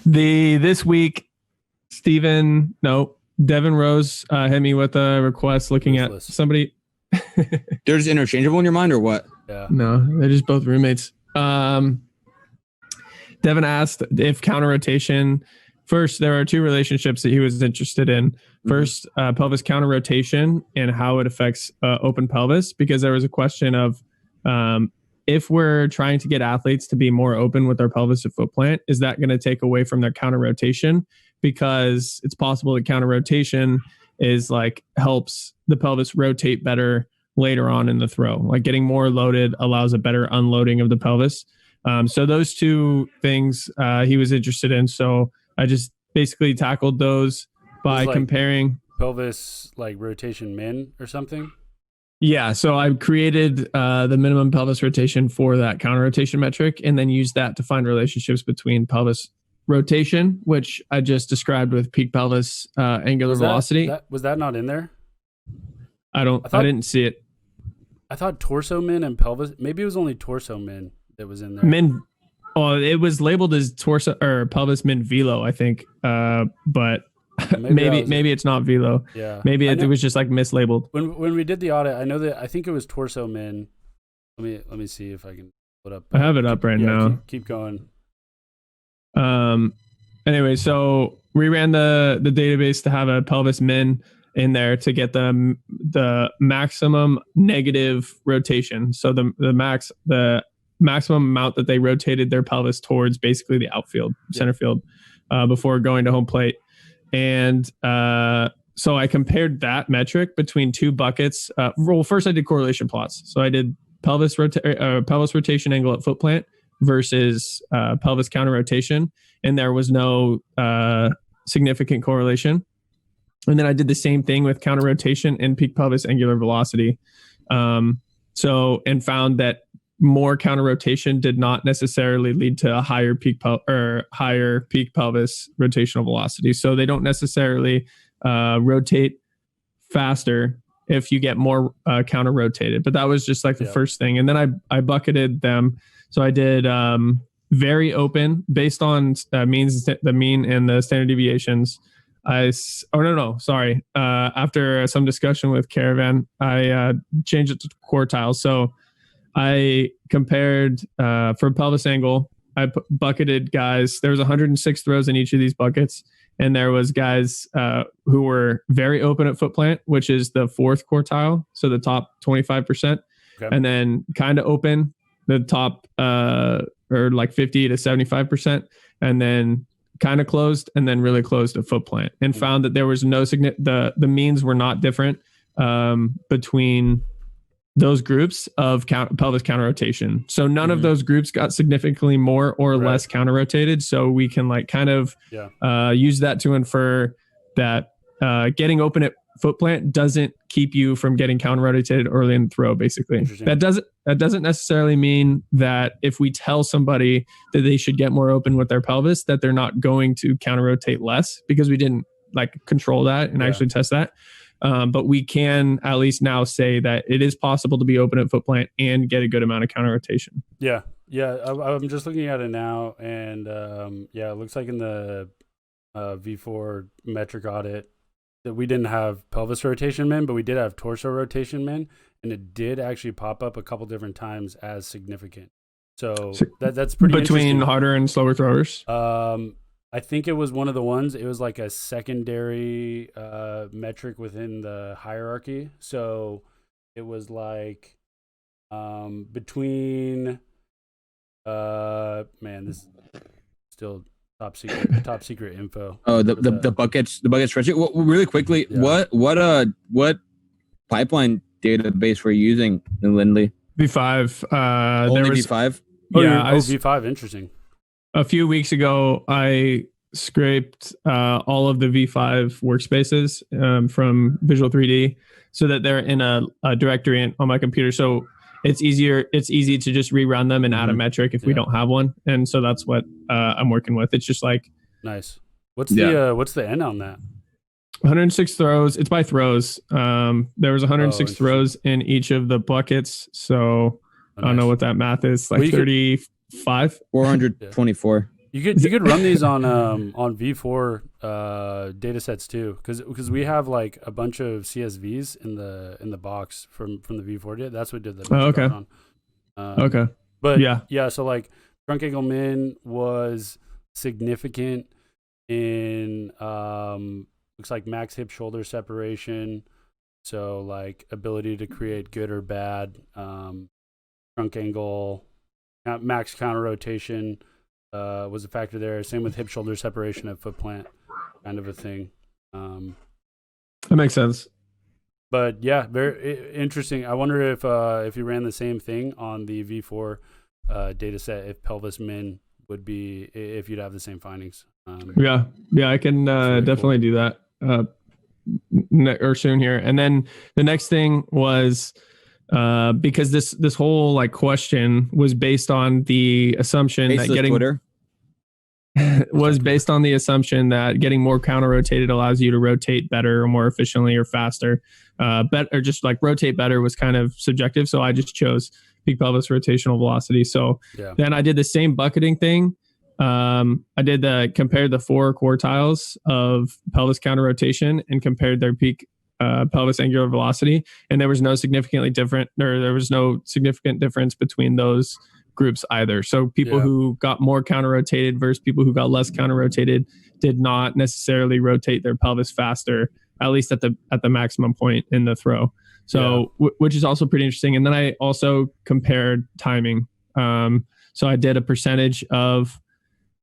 This week, Devin Rose hit me with a request looking at somebody. They're just interchangeable in your mind or what? Yeah. No, they're just both roommates. Devin asked if counter rotation. First, there are two relationships that he was interested in. First, pelvis counter rotation and how it affects open pelvis, because there was a question of if we're trying to get athletes to be more open with their pelvis and foot plant, is that going to take away from their counter rotation? Because it's possible that counter rotation is like helps the pelvis rotate better later on in the throw. Like getting more loaded allows a better unloading of the pelvis. So those two things he was interested in. So I just basically tackled those by comparing pelvis like rotation min or something. Yeah. So I created the minimum pelvis rotation for that counter rotation metric, and then used that to find relationships between pelvis rotation, which I just described with peak pelvis angular velocity. Was that not in there? I didn't see it. I thought torso min and pelvis. Maybe it was only torso min that was in there. Min. Oh, it was labeled as torso or pelvis min velo, I think. But maybe it's not velo. Yeah. Maybe it was just like mislabeled. When we did the audit, I think it was torso min. Let me see if I can put up. I have it up right now. Keep going. Anyway, so we ran the database to have a pelvis min in there to get the maximum negative rotation. So the maximum amount that they rotated their pelvis towards basically the outfield, center field, before going to home plate. And so I compared that metric between two buckets. Well, first I did correlation plots. So I did pelvis rotation angle at foot plant versus pelvis counter rotation, and there was no significant correlation. And then I did the same thing with counter rotation and peak pelvis angular velocity. And found that more counter rotation did not necessarily lead to a higher peak pelvis rotational velocity. So they don't necessarily rotate faster if you get more counter rotated. But that was just like the first thing. And then I bucketed them. So I did very open based on the mean and the standard deviations. After some discussion with Caravan, I changed it to quartiles. So I compared for pelvis angle, I bucketed guys. There was 106 throws in each of these buckets. And there was guys who were very open at foot plant, which is the fourth quartile. So the top 25%. Okay. And then kind of open, the top or like 50 to 75%. And then kind of closed, and then really closed at foot plant, and found that there was no the means were not different between those groups of pelvis counter rotation. So none of those groups got significantly more or less counter rotated. So we can like kind of use that to infer that getting open at foot plant doesn't keep you from getting counter rotated early in the throw. Basically, that doesn't necessarily mean that if we tell somebody that they should get more open with their pelvis, that they're not going to counter rotate less, because we didn't like control that and actually test that. But we can at least now say that it is possible to be open at foot plant and get a good amount of counter rotation. Yeah. I'm just looking at it now, and it looks like in the V4 metric audit that we didn't have pelvis rotation min, but we did have torso rotation min, and it did actually pop up a couple different times as significant. So that's pretty between harder and slower throwers. I think it was one of the ones. It was like a secondary metric within the hierarchy. So it was like between this still top secret info. Oh, the buckets spreadsheet. Well, really quickly, what pipeline database were you using in Lindley? V5. Only V5. V5. Interesting. A few weeks ago, I scraped all of the V5 workspaces from Visual 3D so that they're in a directory on my computer. So it's easy to just rerun them and add a metric if we don't have one. And so that's what I'm working with. It's just like nice. What's the N on that? 106 throws. It's by throws. There was 106 throws in each of the buckets. So I don't know what that math is. Like 35. 424. You could run these on V4 data sets too, because we have like a bunch of CSVs in the box from the V4 data. That's what did the okay. on. Okay. But yeah, so like trunk angle min was significant in looks like max hip shoulder separation. So like ability to create good or bad trunk angle, max counter rotation was a factor there. Same with hip shoulder separation at foot plant, kind of a thing. That makes sense. But yeah, very interesting. I wonder if you ran the same thing on the V4 data set, if pelvis min would be, if you'd have the same findings. Yeah, I can definitely do that or soon here. And then the next thing was because this whole like question was based on the assumption that getting Twitter. was based on the assumption that getting more counter rotated allows you to rotate better or more efficiently or faster. Or just like rotate better was kind of subjective. So I just chose peak pelvis rotational velocity. So then I did the same bucketing thing. I did compared the 4 quartiles of pelvis counter rotation and compared their peak pelvis angular velocity. And there was no significant difference between those groups either. So people who got more counter rotated versus people who got less counter rotated did not necessarily rotate their pelvis faster, at least at the maximum point in the throw. So which is also pretty interesting. And then I also compared timing. So I did a percentage of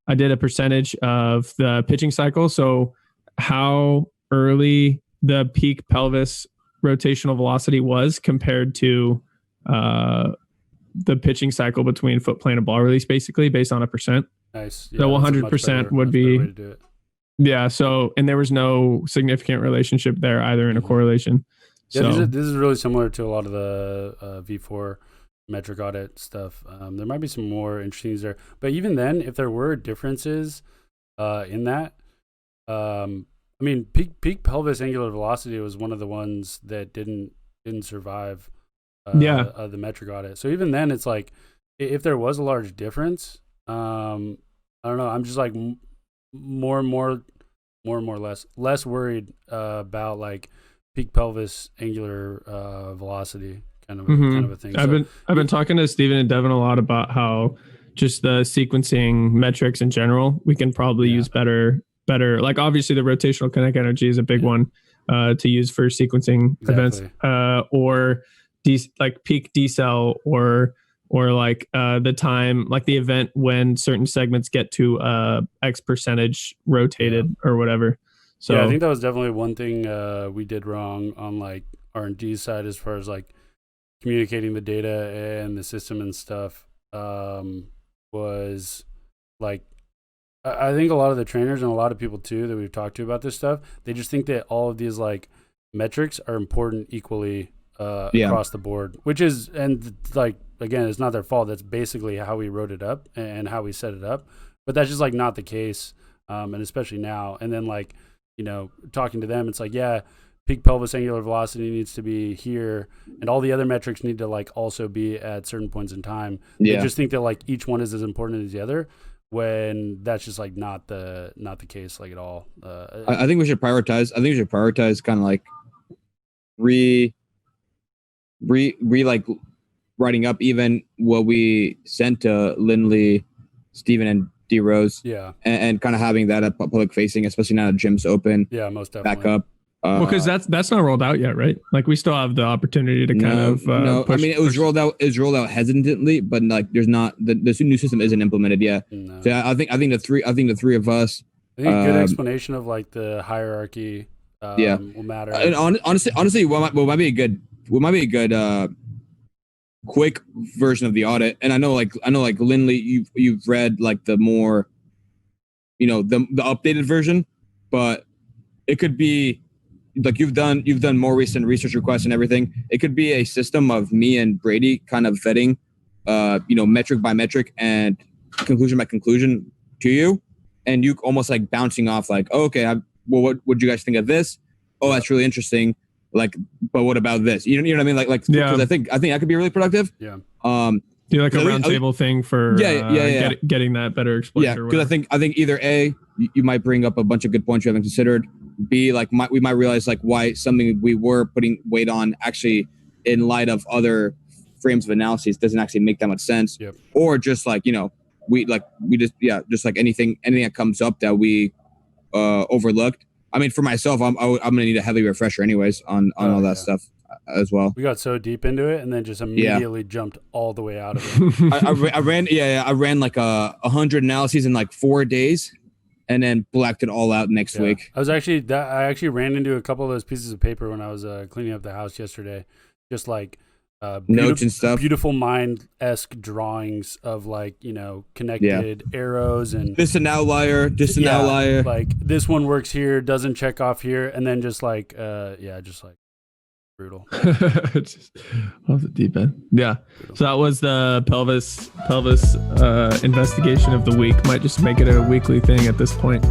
the pitching cycle. So how early the peak pelvis rotational velocity was compared to the pitching cycle between foot plant and ball release, basically based on a percent. Nice. So 100% would be. Yeah. So, and there was no significant relationship there either in a correlation. Yeah, so this is really similar to a lot of the V4 metric audit stuff. There might be some more interesting things there, but even then, if there were differences in that, I mean, peak pelvis angular velocity was one of the ones that didn't survive the metric audit. So even then, it's like if there was a large difference, I don't know. I'm just like more and more less worried about like peak pelvis angular velocity kind of a thing. I've been talking to Steven and Devin a lot about how just the sequencing metrics in general we can probably use better. Like obviously the rotational kinetic energy is a big one to use for sequencing events, or like peak decel or like the time, like the event when certain segments get to X percentage rotated or whatever. So I think that was definitely one thing we did wrong on like R&D side as far as like communicating the data and the system and stuff. Was like, I think a lot of the trainers and a lot of people too that we've talked to about this stuff, they just think that all of these like metrics are important equally across the board, which is, and like, again, it's not their fault. That's basically how we wrote it up and how we set it up, but that's just like not the case. And especially now, and then like, you know, talking to them, it's like, peak pelvis angular velocity needs to be here and all the other metrics need to like also be at certain points in time. They just think that like each one is as important as the other, when that's just like not the case like at all. I think we should prioritize. Kind of like like writing up even what we sent to Lindley, Steven, and D Rose. And kind of having that at public facing, especially now that gym's open. Most definitely. Back up. Well, because that's not rolled out yet, right? Like we still have the opportunity to kind of no. I mean, it was rolled out. It's rolled out hesitantly, but like there's not the new system isn't implemented yet. No. So I think the three of us. I think a good explanation of like the hierarchy will matter. And honestly, what might be a good quick version of the audit. And I know like Lindley, you've read like the more, the updated version, but it could be. Like you've done more recent research requests and everything. It could be a system of me and Brady kind of vetting, metric by metric and conclusion by conclusion to you, and you almost like bouncing off like, oh, okay, what would you guys think of this? Oh, that's really interesting. Like, but what about this? You know what I mean? Like, because I think that could be really productive. Yeah. Do like a round table thing for getting that better exposure. Yeah, because I think either A, you might bring up a bunch of good points you haven't considered. B, like we might realize like why something we were putting weight on actually in light of other frames of analysis doesn't actually make that much sense. Yep. Or just like, we just like anything that comes up that we overlooked. I mean, for myself, I'm gonna need a heavy refresher anyways on all that stuff as well. We got so deep into it and then just immediately jumped all the way out of it. I ran like 100 analyses in like 4 days, and then blacked it all out next week. I actually ran into a couple of those pieces of paper when I was cleaning up the house yesterday, just like notes and stuff, beautiful mind-esque drawings of like connected arrows and this an outlier, outlier. Like this one works here, doesn't check off here, and then just like brutal. Just off the deep end. Yeah. Brutal. So that was the pelvis investigation of the week. Might just make it a weekly thing at this point.